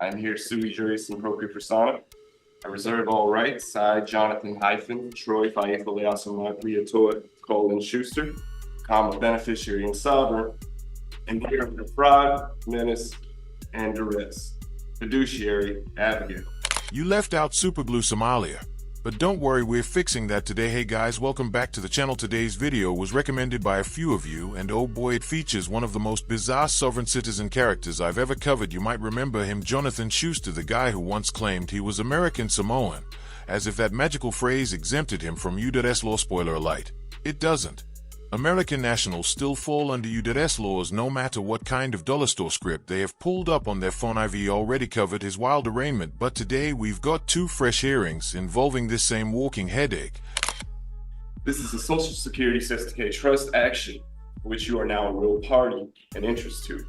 I'm here sui juris in propria persona. I reserve all rights. I, Jonathan Troy Faithfully Maria Toa Colin Schuster, comma beneficiary and sovereign, and here under fraud, menace, and duress. Fiduciary Abigail. You left out Superglue Somalia. But don't worry, we're fixing that today. Hey guys, welcome back to the channel. Today's video was recommended by a few of you, and oh boy, it features one of the most bizarre sovereign citizen characters I've ever covered. You might remember him, Jonathan Schuster, the guy who once claimed he was American Samoan, as if that magical phrase exempted him from UDS law. Spoiler alert, it doesn't. American nationals still fall under UDS laws no matter what kind of dollar store script they have pulled up on their phone. I've already covered his wild arraignment, but today we've got two fresh hearings involving this same walking headache. This is a Social Security Sesticate Trust action, which you are now a real party and interest to.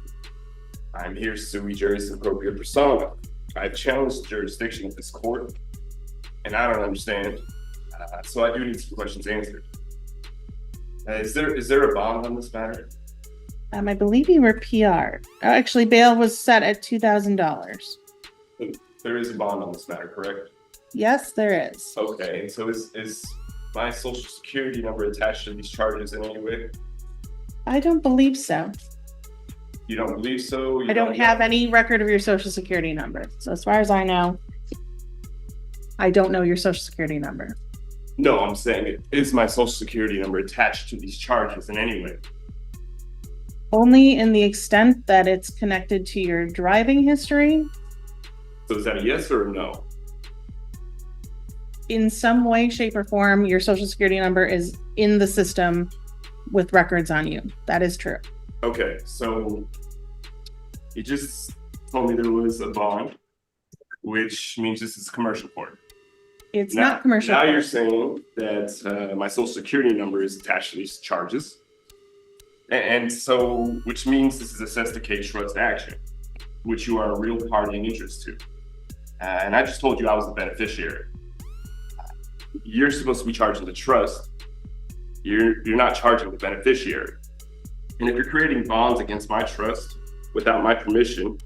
I'm here sui juris in propria persona. I've challenged the jurisdiction of this court, and I don't understand, so I do need some questions answered. Is there a bond on this matter? I believe you were PR. Actually, bail was set at $2,000. There is a bond on this matter, correct? Yes, there is. Okay, and so is my social security number attached to these charges in any way? I don't believe so. You don't believe so? I don't have any record of your social security number. So as far as I know, I don't know your social security number. No, I'm saying, is my social security number attached to these charges in any way? Only in the extent that it's connected to your driving history. So is that a yes or a no? In some way, shape, or form, your social security number is in the system with records on you. That is true. Okay, so you just told me there was a bond, which means this is a commercial court. It's not commercial. Now you're saying that my social security number is attached to these charges. And so, which means this is a Sesticate Trust action, which you are a real party and interest to. And I just told you I was the beneficiary. You're supposed to be charging the trust. You're not charging the beneficiary. And if you're creating bonds against my trust without my permission,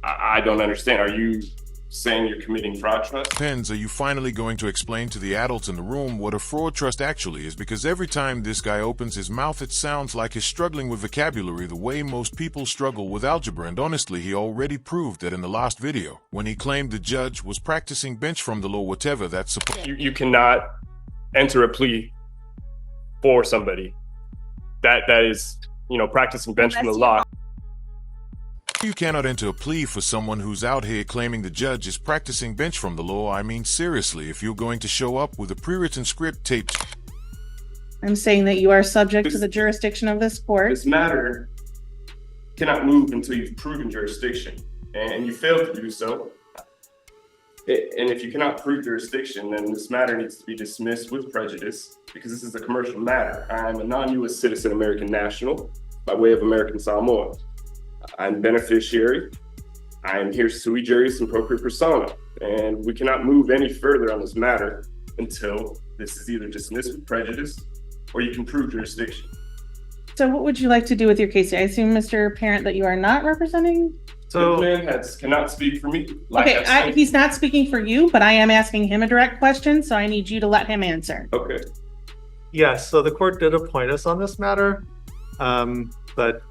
I don't understand. Are you saying you're committing fraud trust? Depends. Are you finally going to explain to the adults in the room what a fraud trust actually is? Because every time this guy opens his mouth, it sounds like he's struggling with vocabulary the way most people struggle with algebra. And honestly, he already proved that in the last video, when he claimed the judge was practicing bench from the law, whatever that's supposed. You cannot enter a plea for somebody that is, practicing bench from the law. You cannot enter a plea for someone who's out here claiming the judge is practicing bench from the law. I mean, seriously, if you're going to show up with a pre-written script taped. I'm saying that you are subject to the jurisdiction of this court. This matter cannot move until you've proven jurisdiction, and you failed to do so. And if you cannot prove jurisdiction, then this matter needs to be dismissed with prejudice, because this is a commercial matter. I'm a non-U.S. citizen American national by way of American Samoa. I'm beneficiary. I am here sui juris in propria persona, and we cannot move any further on this matter until this is either dismissed with prejudice or you can prove jurisdiction. So what would you like to do with your case? I assume, Mr. Parent, that you are not representing? So the man cannot speak for me. He's not speaking for you, but I am asking him a direct question, so I need you to let him answer. Okay. Yes, so the court did appoint us on this matter, but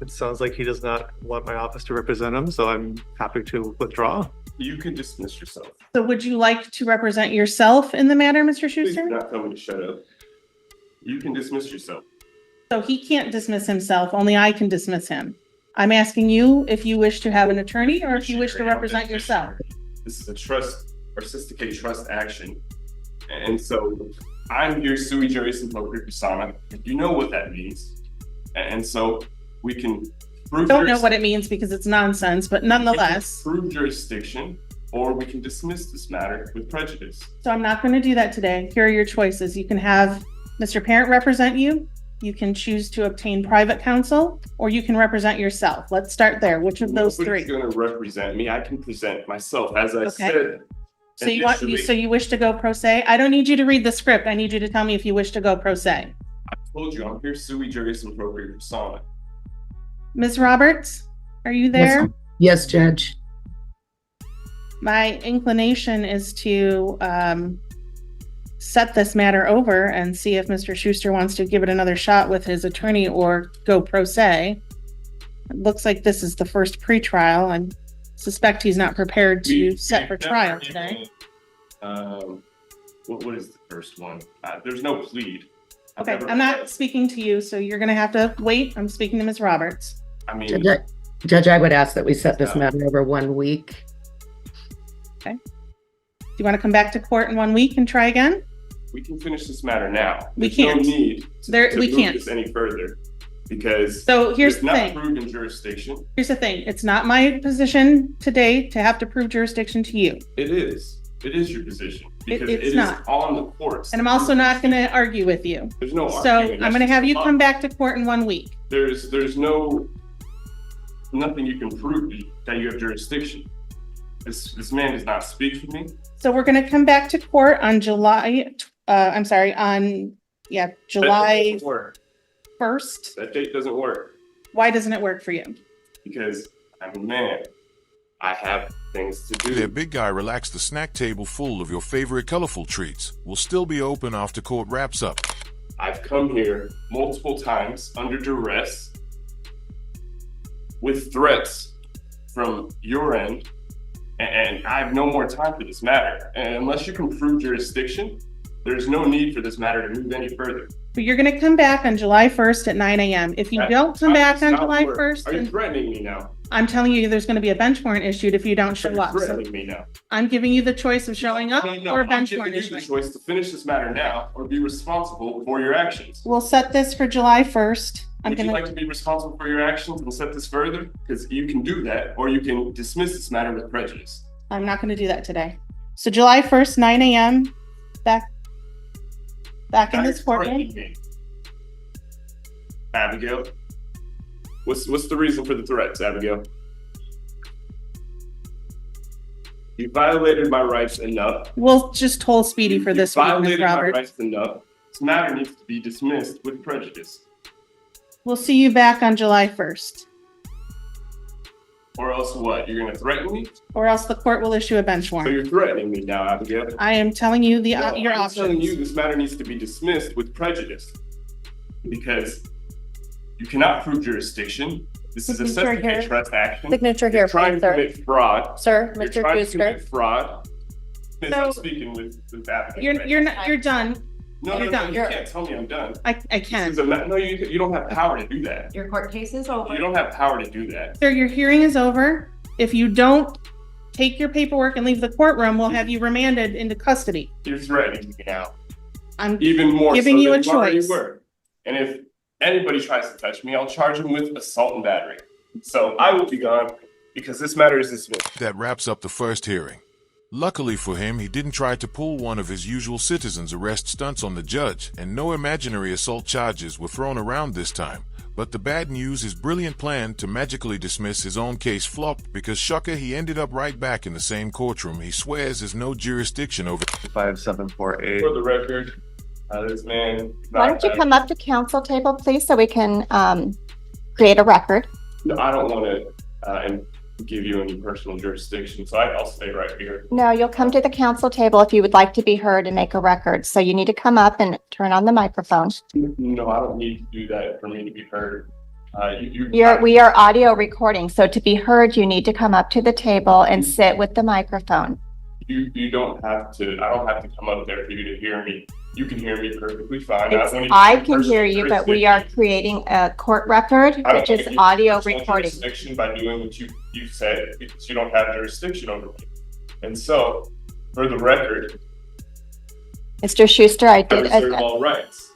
it sounds like he does not want my office to represent him, so I'm happy to withdraw. You can dismiss yourself. So would you like to represent yourself in the matter, Mr. Please Schuster? do not tell me to shut up. You can dismiss yourself. So he can't dismiss himself, only I can dismiss him. I'm asking you if you wish to have an attorney or if you wish to represent yourself. This is a trust or Sesticate Trust action. And so I'm here sui juris in propria persona. You know what that means. And so we can prove. Don't know what it means because it's nonsense, but nonetheless. Prove jurisdiction, or we can dismiss this matter with prejudice. So I'm not going to do that today. Here are your choices. You can have Mr. Parent represent you. You can choose to obtain private counsel, or you can represent yourself. Let's start there. Which of those three? Nobody's going to represent me. I can present myself, as I said. So you wish to go pro se? I don't need you to read the script. I need you to tell me if you wish to go pro se. I told you I'm here sui juris in propria persona. Ms. Roberts, are you there? Yes, Judge. My inclination is to set this matter over and see if Mr. Schuster wants to give it another shot with his attorney or go pro se. It looks like this is the first pretrial. I suspect he's not prepared to set for trial today. What is the first one? There's no plead. Okay, I'm not speaking to you, so you're gonna have to wait. I'm speaking to Ms. Roberts. I mean, Judge, I would ask that we set this matter over 1 week. Okay. Do you want to come back to court in 1 week and try again? we can finish this matter now. We There's can't. no need to We move can't. this any further because So here's it's the not thing. proven jurisdiction. Here's the thing. It's not my position today to have to prove jurisdiction to you. It is. It is your position because It's it is not. on the courts. And I'm also not going to argue with you. There's no So arguing. I'm going to have you come back to court in 1 week. There's nothing you can prove that you have jurisdiction. This man does not speak for me. So we're going to come back to court on July 1st. That date doesn't work Why doesn't it work for you? because I'm a man. I have things to There, do. big guy, relax. The snack table full of your favorite colorful treats will still be open after court wraps up. I've come here multiple times under duress with threats from your end, and I have no more time for this matter. And unless you can prove jurisdiction, there's no need for this matter to move any further. But you're going to come back on July 1st at 9 a.m. If you That don't come time back does on not July work. 1st, Are you then threatening me now? I'm telling you there's going to be a bench warrant issued if you don't Are show you up. So threatening me now? I'm giving you the choice of showing up No, or a I'm bench giving warrant you the issuing. choice to finish this matter now or be responsible for your actions. We'll set this for July 1st. Would you like to be responsible for your actions and set this further? Because you can do that, or you can dismiss this matter with prejudice. I'm not going to do that today. So July 1st, 9 a.m. Back in Now this you're courtroom. threatening me. Abigail, what's the reason for the threats, Abigail? You violated my rights enough. We'll just hold Speedy for this You week, Ms. violated my Roberts. rights enough. This matter needs to be dismissed with prejudice, We'll see you back on July 1st. or else what? You're going to threaten me? Or else the court will issue a bench So warrant. you're threatening me now, Abigail. I am telling you No, your I'm telling you options. this matter needs to be dismissed with prejudice because you cannot prove jurisdiction. This is a Signature here. certificate trust action. Signature You're here, trying please, to sir. commit fraud. Sir, You're Mr. trying to Schuster. commit fraud. Miss, So- I'm speaking with Abigail. You're done. No, you're done. you can't tell me I'm done. I This can. is no, you don't have power to do that. Your court case is over. You don't have power to do that. Sir, your hearing is over. If you don't take your paperwork and leave the courtroom, we'll have you remanded into custody. You're threatening me now, I'm even more Giving so you than a you already choice. were. And if anybody tries to touch me, I'll charge them with assault and battery. So I will be gone because this matter is dismissed. That wraps up the first hearing. Luckily for him, he didn't try to pull one of his usual citizens arrest stunts on the judge, and no imaginary assault charges were thrown around this time. But the bad news, his brilliant plan to magically dismiss his own case flopped because, shocker, he ended up right back in the same courtroom. He swears there's no jurisdiction over 5748. For the record, this man. Why don't you come up to council table, please, so we can create a record? No, I don't want to give you any personal jurisdiction, so I'll stay right here. No, you'll come to the council table if you would like to be heard and make a record. So you need to come up and turn on the microphone. No, I don't need to do that for me to be heard. We are audio recording, so to be heard, you need to come up to the table and sit with the microphone. You don't have to. I don't have to come up there for you to hear me. You can hear me perfectly fine. I can hear you, but we are creating a court record, I don't which is give you audio personal recording. jurisdiction by doing what you said because you don't have jurisdiction over me. And so, for the record, Mr. Schuster, I reserve all rights.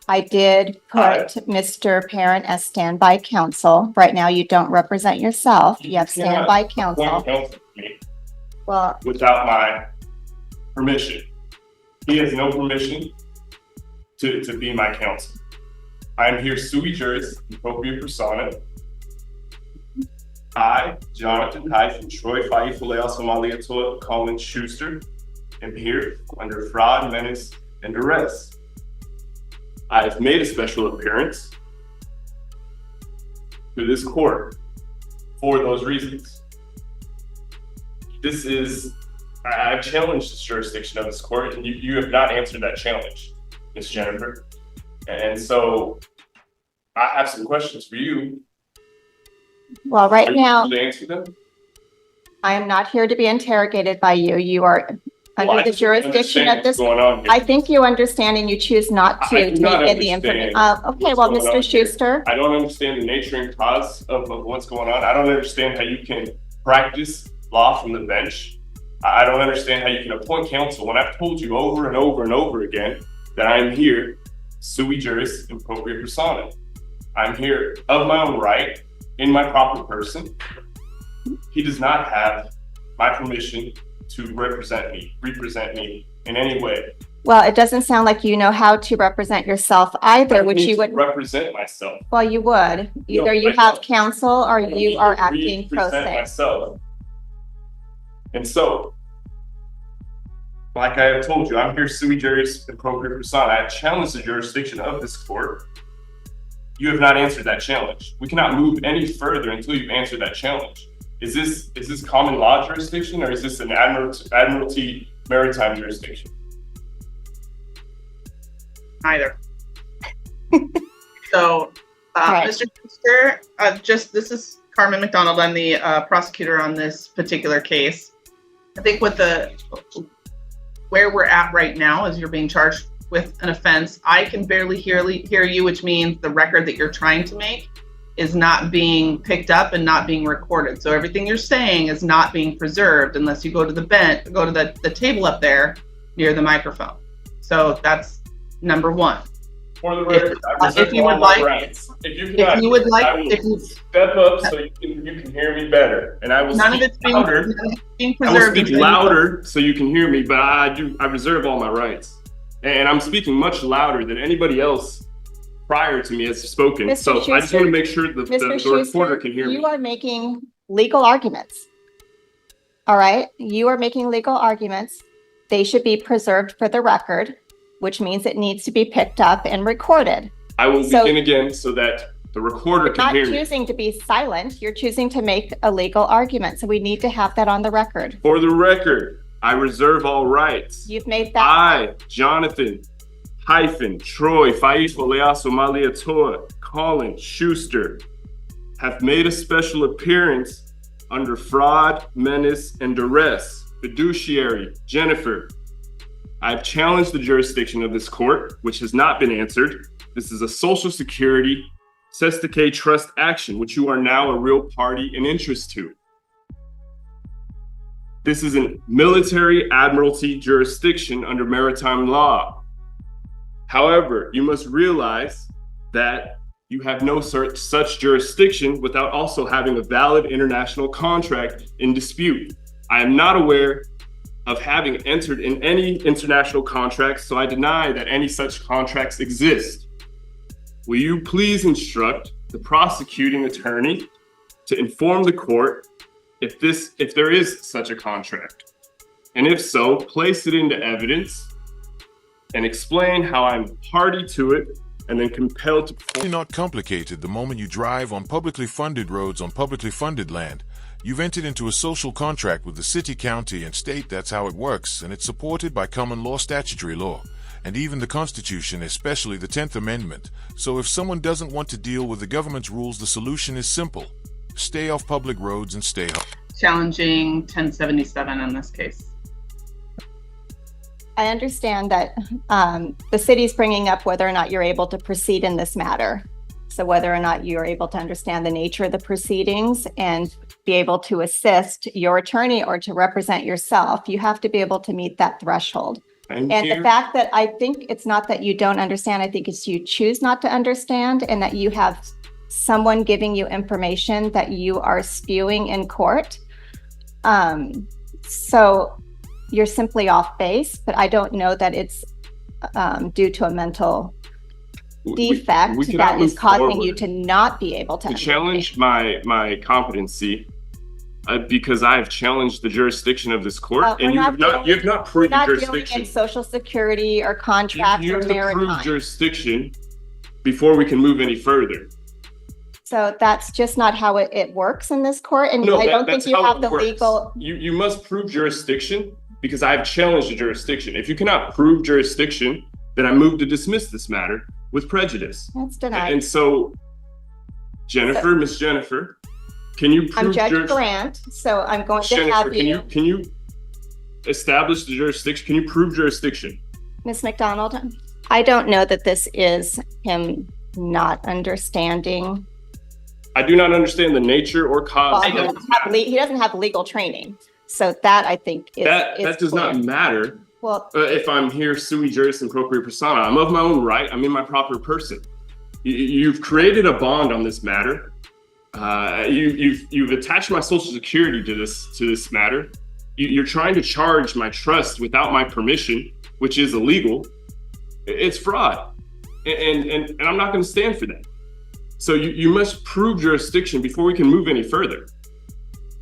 I did put Mr. Parent as standby counsel. Right now, you don't represent yourself. You have standby Appoint counsel. counsel to me Well, without my permission. He has no permission to be my counsel. I am here sui juris, appropriate persona. I, Jonathan Hyphen, Troy Faifuleo Somalia Toa, Colin Schuster, am here under fraud, menace, and duress. I have made a special appearance to this court for those reasons. I've challenged the jurisdiction of this court, and you have not answered that challenge, Ms. Jennifer. And so I have some questions for you. Well, right Are you now, able to answer them? I am not here to be interrogated by you. You are Well, I under the just don't jurisdiction understand of this. what's going on here. I think you understand and you choose not I to do not take in the information. understand Okay, what's well, going on Mr. here. Schuster, I don't understand the nature and cause of what's going on. I don't understand how you can practice law from the bench. I don't understand how you can appoint counsel when I've told you over and over and over again that I'm here sui juris in propria persona. I'm here of my own right, in my proper person. He does not have my permission to represent me in any way. well, it doesn't sound like you know how to represent yourself either, which you would, represent myself. well, you would. Either you I have don't. counsel or you are acting pro Represent se. myself. And so, like I have told you, I'm here sui juris in propria persona. I have challenged the jurisdiction of this court. You have not answered that challenge. We cannot move any further until you answer that challenge. Is this common law jurisdiction, or is this an admiralty maritime jurisdiction? Either. So, Right. Mr. Schuster, this is Carmen McDonald. I'm the prosecutor on this particular case. I think where we're at right now is you're being charged with an offense. I can barely hear you, which means the record that you're trying to make is not being picked up and not being recorded. So everything you're saying is not being preserved unless you go to the table up there near the microphone. So that's number one. For the record, I reserve if you all would my like- rights. If you If cannot, you would like, I will if you, step up so you can hear me better, and I will none of speak it's being, louder. none of it's being I will preserved. speak louder so you can hear me, but I reserve all my rights, and I'm speaking much louder than anybody else prior to me has spoken. Mr. So I just Schuster, want to make sure the Mr. reporter Schuster, can hear me. you are making legal arguments. All right, you are making legal arguments. They should be preserved for the record, which means it needs to be picked up and recorded. I will so- begin again so that the recorder can Not hear me. choosing to be silent, you're choosing to make a legal argument. So we need to have that on the record. For the record, I reserve all rights. You've made that. I, Jonathan, Troy, Faisal, Leaso, Malia Toa, Colin, Schuster, have made a special appearance under fraud, menace, and duress. Fiduciary, Jennifer. I've challenged the jurisdiction of this court, which has not been answered. This is a Social Security Sestake trust action, which you are now a real party in interest to. This is a military admiralty jurisdiction under maritime law. However, you must realize that you have no such jurisdiction without also having a valid international contract in dispute. I am not aware of having entered in any international contracts, so I deny that any such contracts exist. Will you please instruct the prosecuting attorney to inform the court if there is such a contract? And if so, place it into evidence and explain how I'm party to it and then compelled to Really not complicated. The moment you drive on publicly funded roads on publicly funded land, you've entered into a social contract with the city, county, and state. That's how it works, and it's supported by common law, statutory law, and even the Constitution, especially the 10th Amendment. So if someone doesn't want to deal with the government's rules, the solution is simple. Stay off public roads and stay home. Challenging 1077 in this case. I understand that the city's bringing up whether or not you're able to proceed in this matter. So whether or not you're able to understand the nature of the proceedings and be able to assist your attorney or to represent yourself, you have to be able to meet that threshold. I'm And here. the fact that I think it's not that you don't understand, I think it's you choose not to understand, and that you have someone giving you information that you are spewing in court. So you're simply off base, but I don't know that it's due to a mental defect we cannot that is move causing you forward. to not be able to To understand. challenge my competency because I have challenged the jurisdiction of this court, we're and you not have not dealing- you have not We're proved not dealing jurisdiction. in social security or contract You or have to prove maritime. jurisdiction before we can move any further. So that's just not how it works in this court, and No, I don't that's think you how have it the works. legal. You must prove jurisdiction because I've challenged the jurisdiction. If you cannot prove jurisdiction, then I move to dismiss this matter with prejudice. That's denied. And so, Jennifer, Miss Jennifer, can you prove I'm Judge Grant, so I'm going to Jennifer, have can you establish the jurisdiction? Can you prove jurisdiction? Ms. McDonald, I don't know that this is him not understanding. I do not understand the nature or cause. Well, he doesn't have legal training, so that I think is That does clear. not matter. Well, If I'm here sui juris and propria persona, I'm of my own right. I'm in my proper person. You've created a bond on this matter. You've attached my social security to this matter. You're trying to charge my trust without my permission, which is illegal. It's fraud, and I'm not going to stand for that. So you must prove jurisdiction before we can move any further.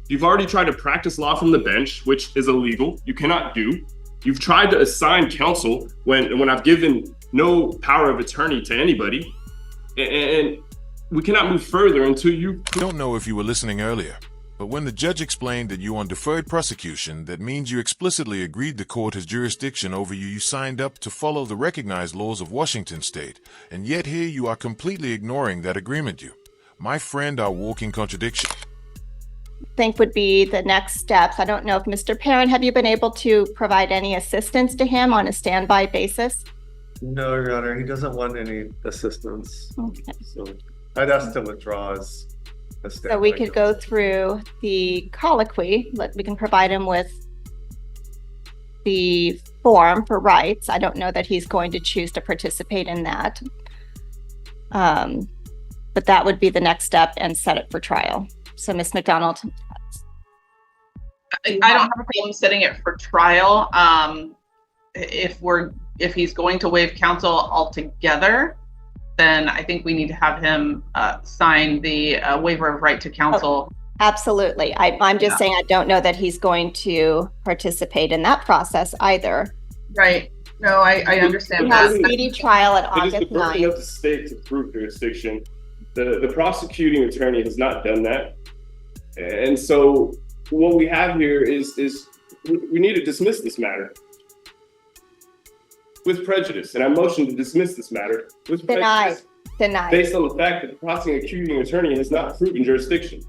You've already tried to practice law from the bench, which is illegal. You cannot do. You've tried to assign counsel when I've given no power of attorney to anybody, and we cannot move further until you. I don't know if you were listening earlier, but when the judge explained that you on deferred prosecution, that means you explicitly agreed the court has jurisdiction over you. You signed up to follow the recognized laws of Washington state, and yet here you are completely ignoring that agreement. You, my friend, are walking contradiction. think would be the next steps. I don't know if Mr. Parent, have you been able to provide any assistance to him on a standby basis? No, Your Honor, he doesn't want any assistance. Okay. So I'd ask to withdraw as a So standby we could go counsel. through the colloquy, we can provide him with the form for rights. I don't know that he's going to choose to participate in that. But that would be the next step and set it for trial. So Ms. McDonald, I don't have a problem setting it for trial. If he's going to waive counsel altogether, then I think we need to have him sign the waiver of right to counsel. absolutely. I'm just saying I don't know that he's going to participate in that process either. Right. No, I understand We have that. speedy trial at It is the August burden 9th. of the state to prove jurisdiction. The prosecuting attorney has not done that. And so what we have here is we need to dismiss this matter with prejudice. And I motion to dismiss this matter with Denied. prejudice Denied. based on the fact that the prosecuting attorney has not proven jurisdiction.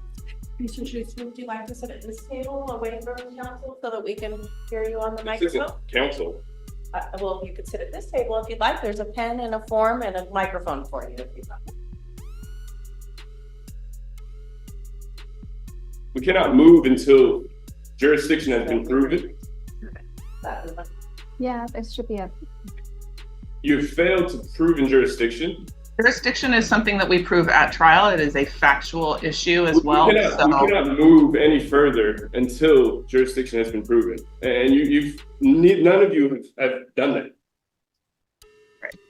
Mr. Schuster, would you like to sit at this table away from council so that we can hear you on the This isn't microphone? counsel. Well, you could sit at this table if you'd like. There's a pen and a form and a microphone for you if you'd like. We cannot move until jurisdiction has been proven. Yeah, there should be a, You have failed to prove in jurisdiction. Jurisdiction is something that we prove at trial. It is a factual issue as well. We cannot move any further until jurisdiction has been proven. And none of you have done that.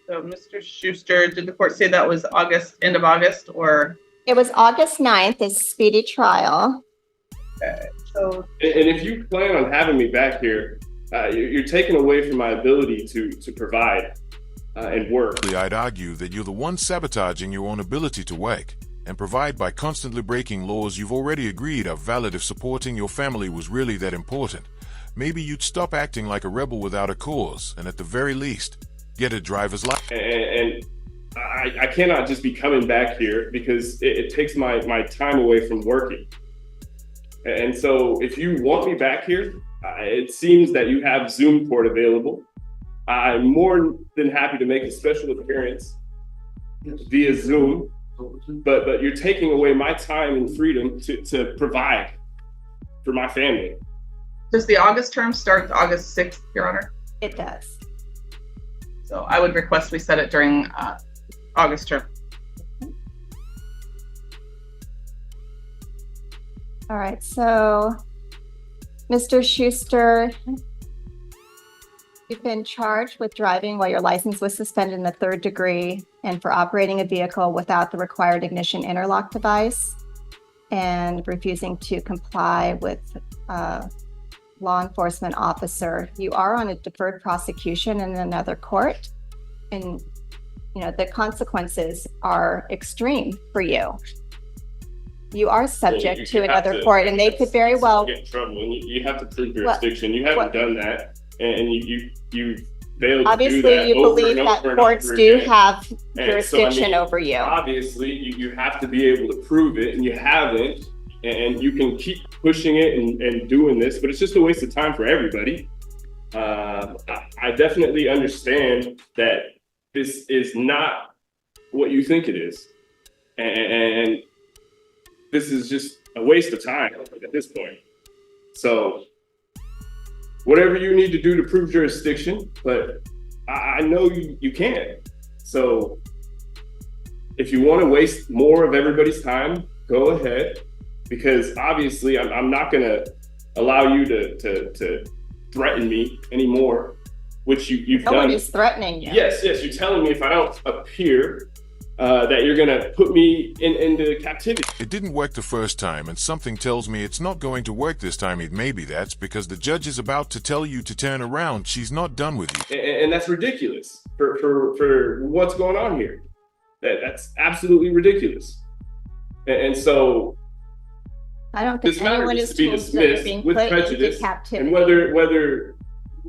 So Mr. Schuster, did the court say that was end of August, or? it was August 9th is speedy trial. So And if you plan on having me back here, you're taking away from my ability to provide and work. I'd argue that you're the one sabotaging your own ability to work and provide by constantly breaking laws you've already agreed are valid. If supporting your family was really that important, maybe you'd stop acting like a rebel without a cause and at the very least, get a driver's license. And I cannot just be coming back here because it takes my time away from working. And so if you want me back here, it seems that you have Zoom port available. I'm more than happy to make a special appearance via Zoom, but you're taking away my time and freedom to provide for my family. does the August term start August 6th, Your Honor? It does. So I would request we set it during August term. All right, so Mr. Schuster, you've been charged with driving while your license was suspended in the 3rd degree and for operating a vehicle without the required ignition interlock device and refusing to comply with law enforcement officer. You are on a deferred prosecution in another court, and the consequences are extreme for you. You are You subject to have another to- court, and they could very well, Get in trouble, and you have to prove What- jurisdiction. You haven't what- done that, and you failed to do obviously, that you over believe and that over and courts over do again. have And so, I jurisdiction mean, over you. Obviously, you have to be able to prove it, and you haven't, and you can keep pushing it and doing this, but it's just a waste of time for everybody. I definitely understand that this is not what you think it is, and this is just a waste of time at this point. So whatever you need to do to prove jurisdiction, but I know you can. So if you want to waste more of everybody's time, go ahead, because obviously I'm not going to allow you to threaten me anymore, which you've done. Nobody's threatening you. Yes, you're telling me if I don't appear, that you're going to put me into captivity. It didn't work the first time, and something tells me it's not going to work this time. Maybe that's because the judge is about to tell you to turn around. She's not done with you. And that's ridiculous for what's going on here. That's absolutely ridiculous. And so I don't think this matter anyone needs is to be told that you're dismissed being with put prejudice. into captivity. And whether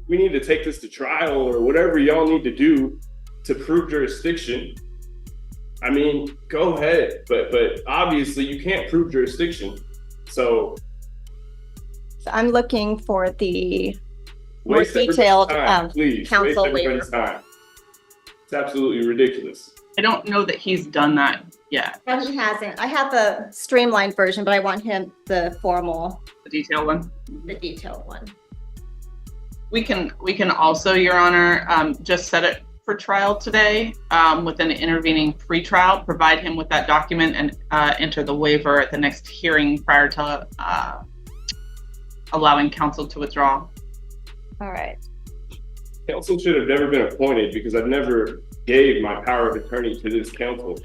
we need to take this to trial or whatever y'all need to do to prove jurisdiction, I mean, go ahead. But obviously you can't prove jurisdiction. So So I'm looking for the more waste everybody's detailed time, please. counsel Waste everybody's time. It's absolutely ridiculous. I don't know that he's done that yet, No, he hasn't. I have a streamlined version, but I want him the formal, the detailed one. the detailed one. We can also, Your Honor, just set it for trial today with an intervening pretrial, provide him with that document and enter the waiver at the next hearing prior to allowing counsel to withdraw. All right. Counsel should have never been appointed because I've never gave my power of attorney to this counsel.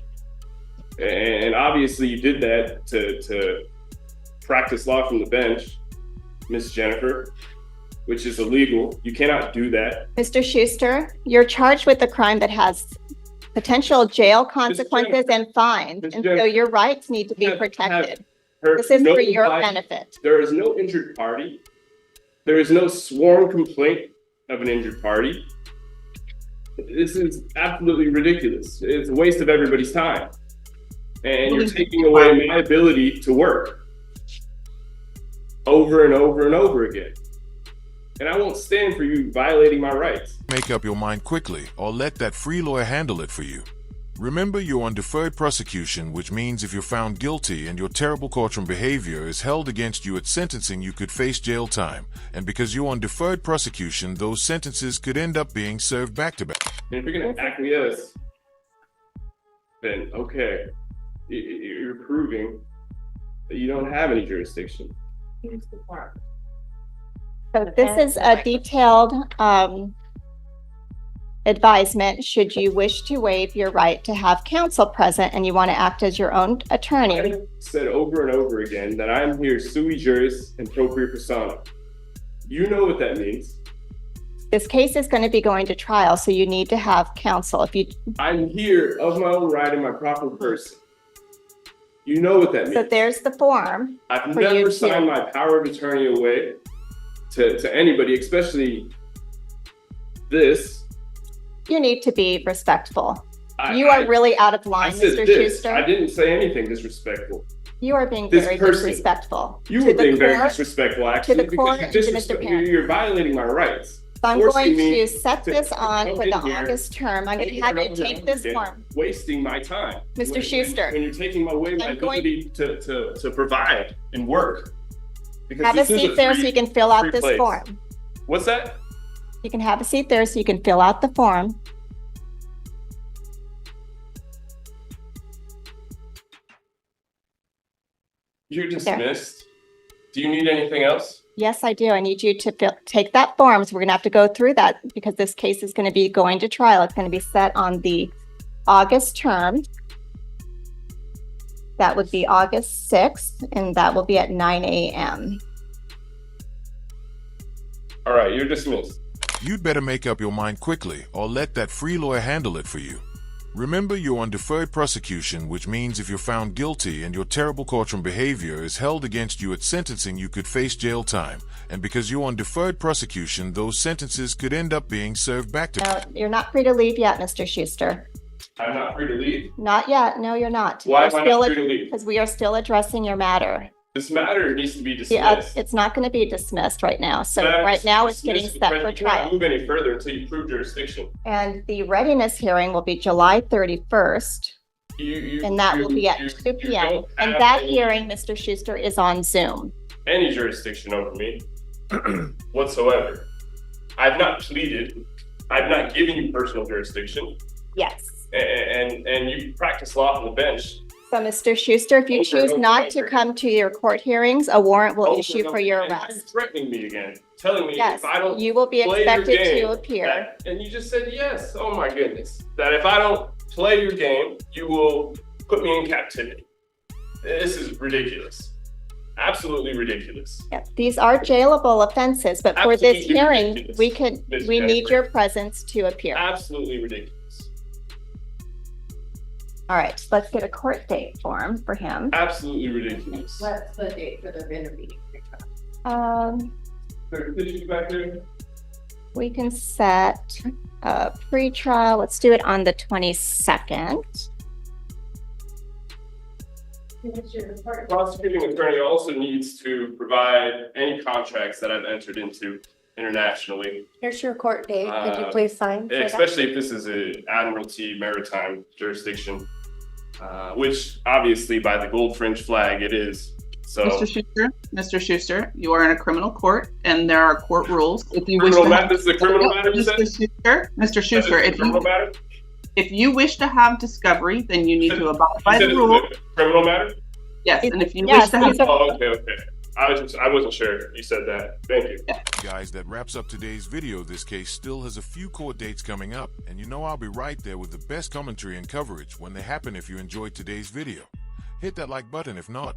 And obviously you did that to practice law from the bench, Miss Jennifer, which is illegal. You cannot do that. Mr. Schuster, you're charged with a crime that has potential jail consequences and fines, Ms. and so Jennifer, your rights need to be have- protected. Her- This is for your nobody- benefit. There is no injured party. There is no sworn complaint of an injured party. This is absolutely ridiculous. It's a waste of everybody's time. And you're taking away my ability to work over and over and over again. And I won't stand for you violating my rights. Make up your mind quickly, or let that free lawyer handle it for you. Remember, you're on deferred prosecution, which means if you're found guilty and your terrible courtroom behavior is held against you at sentencing, you could face jail time. And because you're on deferred prosecution, those sentences could end up being served back to back. And if you're going to acquiesce, then okay, you're proving that you don't have any jurisdiction. So this is a detailed advisement should you wish to waive your right to have counsel present and you want to act as your own attorney. I've said over and over again that I'm here sui juris and propria persona. You know what that means. This case is going to be going to trial, so you need to have counsel. If you, I'm here of my own right in my proper person. You know what that so means. there's the form. I've for you never to- signed my power of attorney away to anybody, especially this. You need to be respectful. I- You are I- really out of I line, said Mr. this. Schuster. I didn't say anything disrespectful. You are being This very person- disrespectful. You to were the being very court. disrespectful, actually, the court because and to Mr. Parent. you're violating my rights. So I'm forcing going me to set this on come for in the here August term. I'm going to have you take this form. Wasting my time. Mr. When- Schuster. When you're taking away my I'm going- ability to provide and work. Because Have a this is seat there so free- you can fill out free this place. form. What's that? You can have a seat there so you can fill out the form. You're dismissed. Do you need anything else? Yes, I do. I need you to take that form. So we're going to have to go through that because this case is going to be going to trial. It's going to be set on the August term. That would be August 6th, and that will be at 9 a.m. All right, you're dismissed. You'd better make up your mind quickly, or let that free lawyer handle it for you. Remember, you're on deferred prosecution, which means if you're found guilty and your terrible courtroom behavior is held against you at sentencing, you could face jail time. And because you're on deferred prosecution, those sentences could end up being served back to... No, you're not free to leave yet, Mr. Schuster. I'm not free to leave. Not yet. No, you're not. Why am I not free to leave? Because we are still addressing your matter. This matter needs to be Yeah, dismissed. it's not going to be dismissed right now. So That's right now it's getting dismissed, set for President. You cannot trial. move any further until you prove jurisdiction. And the readiness hearing will be July 31st, and that will be at 2 p.m. And that hearing, Mr. Schuster, is on Zoom. Any jurisdiction over me whatsoever. I've not pleaded. I've not given you personal jurisdiction. Yes. And you practice law on the bench. So, Mr. Schuster, if you Okay, choose okay, not to okay. come to your court hearings, a warrant will Over issue and for over your again. arrest. You're threatening me again, telling me Yes, if I don't you will be play your expected game, to appear. and you just said yes. Oh my goodness. That if I don't play your game, you will put me in captivity. This is ridiculous. Absolutely ridiculous. Yeah, these are jailable offenses, but for this Absolutely hearing, ridiculous, Ms. we need Jennifer. your presence to appear. Absolutely ridiculous. All right, let's get a court date form for him. Absolutely ridiculous. What's the date for the interview? Sir, could you go back there? We can set a pre-trial. Let's do it on the 22nd. Prosecuting attorney also needs to provide any contracts that I've entered into internationally, Here's your court date. Could you Uh, please sign? for that? especially if this is an admiralty maritime jurisdiction, which obviously by the gold fringe flag it is. So Mr. Schuster, you are in a criminal court and there are court rules. If you wish criminal to matter, have, this is a criminal matter, you said? Mr. Schuster, This is a criminal matter? if you wish to have discovery, then you need to abide by You said the it's rules. a criminal matter? Yes, and if you Yes, wish to have, these are- Oh, okay. I wasn't sure you said that. Thank you. Guys, that wraps up today's video. This case still has a few court dates coming up, and you know I'll be right there with the best commentary and coverage when they happen. If you enjoyed today's video, hit that like button. If not,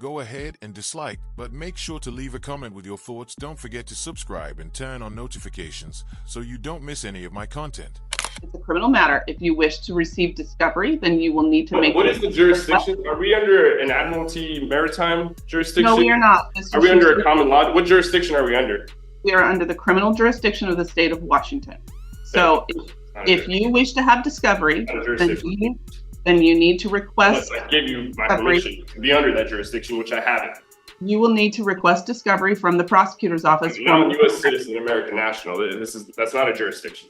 go ahead and dislike, but make sure to leave a comment with your thoughts. Don't forget to subscribe and turn on notifications so you don't miss any of my content. it's a criminal matter. If you wish to receive discovery, then you will need to make. What is the jurisdiction? Are we under an admiralty maritime jurisdiction? No, we are not. Mr. Are we under Schuster. a common law? What jurisdiction are we under? We are under the criminal jurisdiction of the state of Washington. So if you wish to have discovery, Not a then jurisdiction. you need to request, I gave you my discovery. permission to be under that jurisdiction, which I haven't. You will need to request discovery from the prosecutor's office. I'm not a U.S. citizen, American national. That's not a jurisdiction.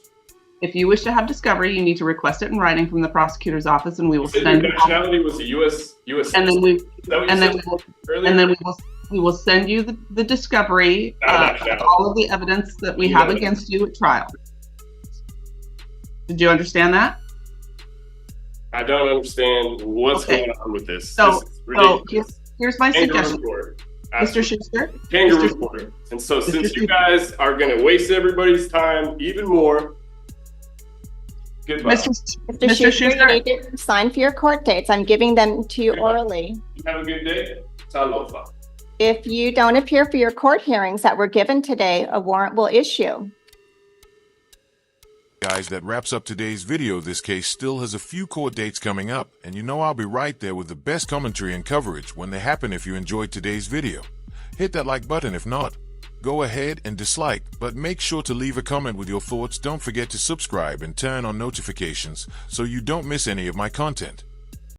If you wish to have discovery, you need to request it in writing from the prosecutor's office, and we will You said your send. nationality was a U.S. And then we, Is that what you and then said we will, earlier? and then we will send you the discovery of all of the evidence that we have against you at trial. Did you understand that? I don't understand what's Okay. going on with this. So- This is So ridiculous. here's my Kangaroo suggestion, court. Mr. Absolutely. Schuster. Kangaroo Mr. court. And so Mr. since you Schuster. guys are going to waste everybody's time even more, goodbye. Mr. Mr. Schuster, you need to sign for your court dates. I'm giving them to you orally. Have a good day. Talofa. If you don't appear for your court hearings that were given today, a warrant will issue. Guys, that wraps up today's video. This case still has a few court dates coming up, and you know I'll be right there with the best commentary and coverage when they happen. If you enjoyed today's video, hit that like button. If not, go ahead and dislike, but make sure to leave a comment with your thoughts. Don't forget to subscribe and turn on notifications so you don't miss any of my content.